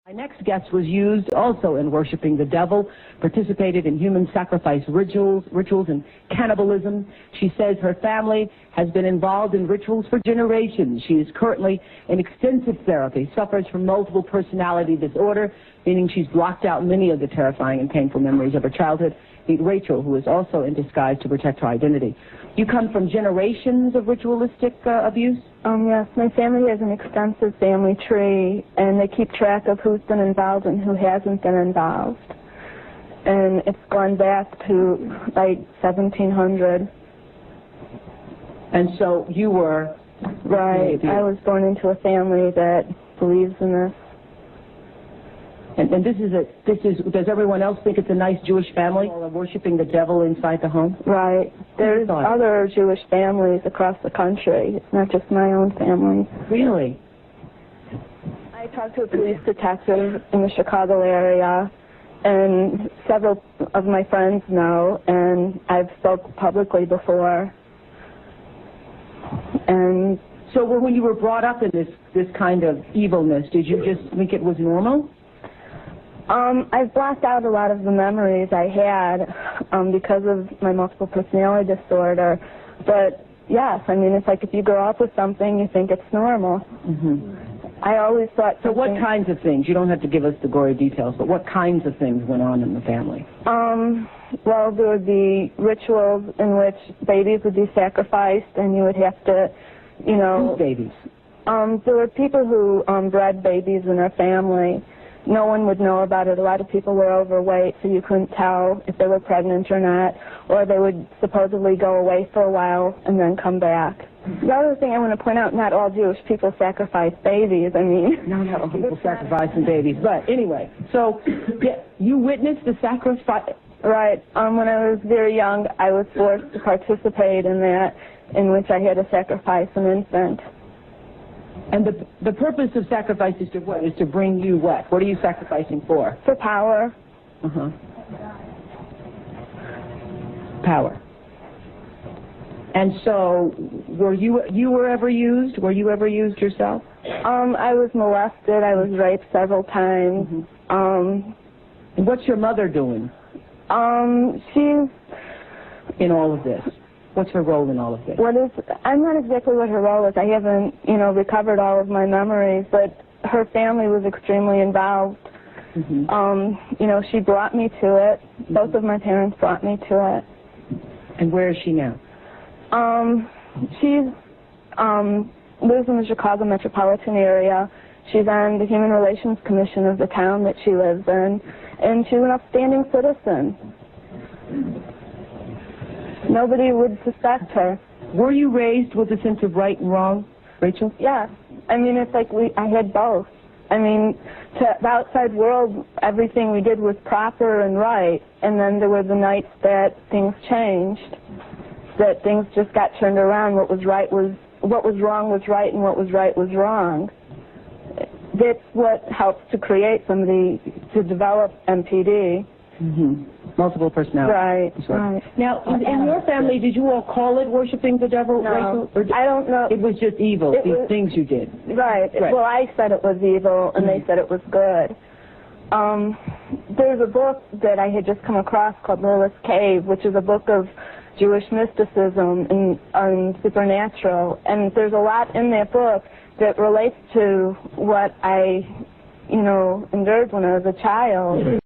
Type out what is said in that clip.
My next guest was used also in worshiping the devil, participated in human sacrifice rituals and cannibalism. She says her family has been involved in rituals for generations. She is currently in extensive therapy, suffers from multiple personality disorder, meaning she's blocked out many of the terrifying and painful memories of her childhood. Meet Rachel, who is also in disguise to protect her identity. You come from generations of ritualistic abuse? Yes, my family has an extensive family tree, and they keep track of who's been involved and who hasn't been involved. And it's gone back to, like, 1700. And so you were... Right, I was born into a family that believes in this. And does everyone else think it's a nice Jewish family? Worshipping the devil inside the home? Right. There's other Jewish families across the country. It's not just my own family. Really? I talked to a police detective in the Chicago area, and several of my friends know, and I've spoke publicly before. And so when you were brought up in this kind of evilness, did you just think it was normal? I've blocked out a lot of the memories I had because of my multiple personality disorder. But yes, I mean, it's like if you grow up with something, you think it's normal. Mm-hmm. I always thought So what kinds of things? You don't have to give us the gory details, but what kinds of things went on in the family? Well, there would be rituals in which babies would be sacrificed, and you would have to, you know... Whose babies? There were people who bred babies in their family. No one would know about it. A lot of people were overweight, so you couldn't tell if they were pregnant or not, or they would supposedly go away for a while and then come back. The other thing I want to point out, not all Jewish people sacrifice babies. I mean... No, not all people sacrificing babies. But anyway, so you witnessed the sacrifice... Right. When I was very young, I was forced to participate in that, in which I had to sacrifice an infant. And the purpose of sacrifice is to what? Is to bring you what? What are you sacrificing for? For power. Uh-huh. Power. And so, were you ever used? Were you ever used yourself? I was molested. I was raped several times. Mm-hmm. And what's your mother doing? She's... In all of this? What's her role in all of this? I'm not exactly what her role is. I haven't, recovered all of my memories, but her family was extremely involved. Mm-hmm. She brought me to it. Mm-hmm. Both of my parents brought me to it. And where is she now? She lives in the Chicago metropolitan area. She's on the Human Relations Commission of the town that she lives in, and she's an upstanding citizen. Nobody would suspect her. Were you raised with a sense of right and wrong, Rachel? Yes. I mean, it's like I had both. I mean, to the outside world, everything we did was proper and right, and then there were the nights that things changed, that things just got turned around. What was wrong was right, and what was right was wrong. That's what helps to create somebody to develop MPD. Mm-hmm. Multiple personality. Right. Now, in your family, did you all call it worshiping the devil? No, Rachel? I don't know. It was just evil, these things you did. Right. Well, I said it was evil, and they said it was good. There's a book that I had just come across called Lilith's Cave, which is a book of Jewish mysticism and supernatural, and there's a lot in that book that relates to what I, endured when I was a child.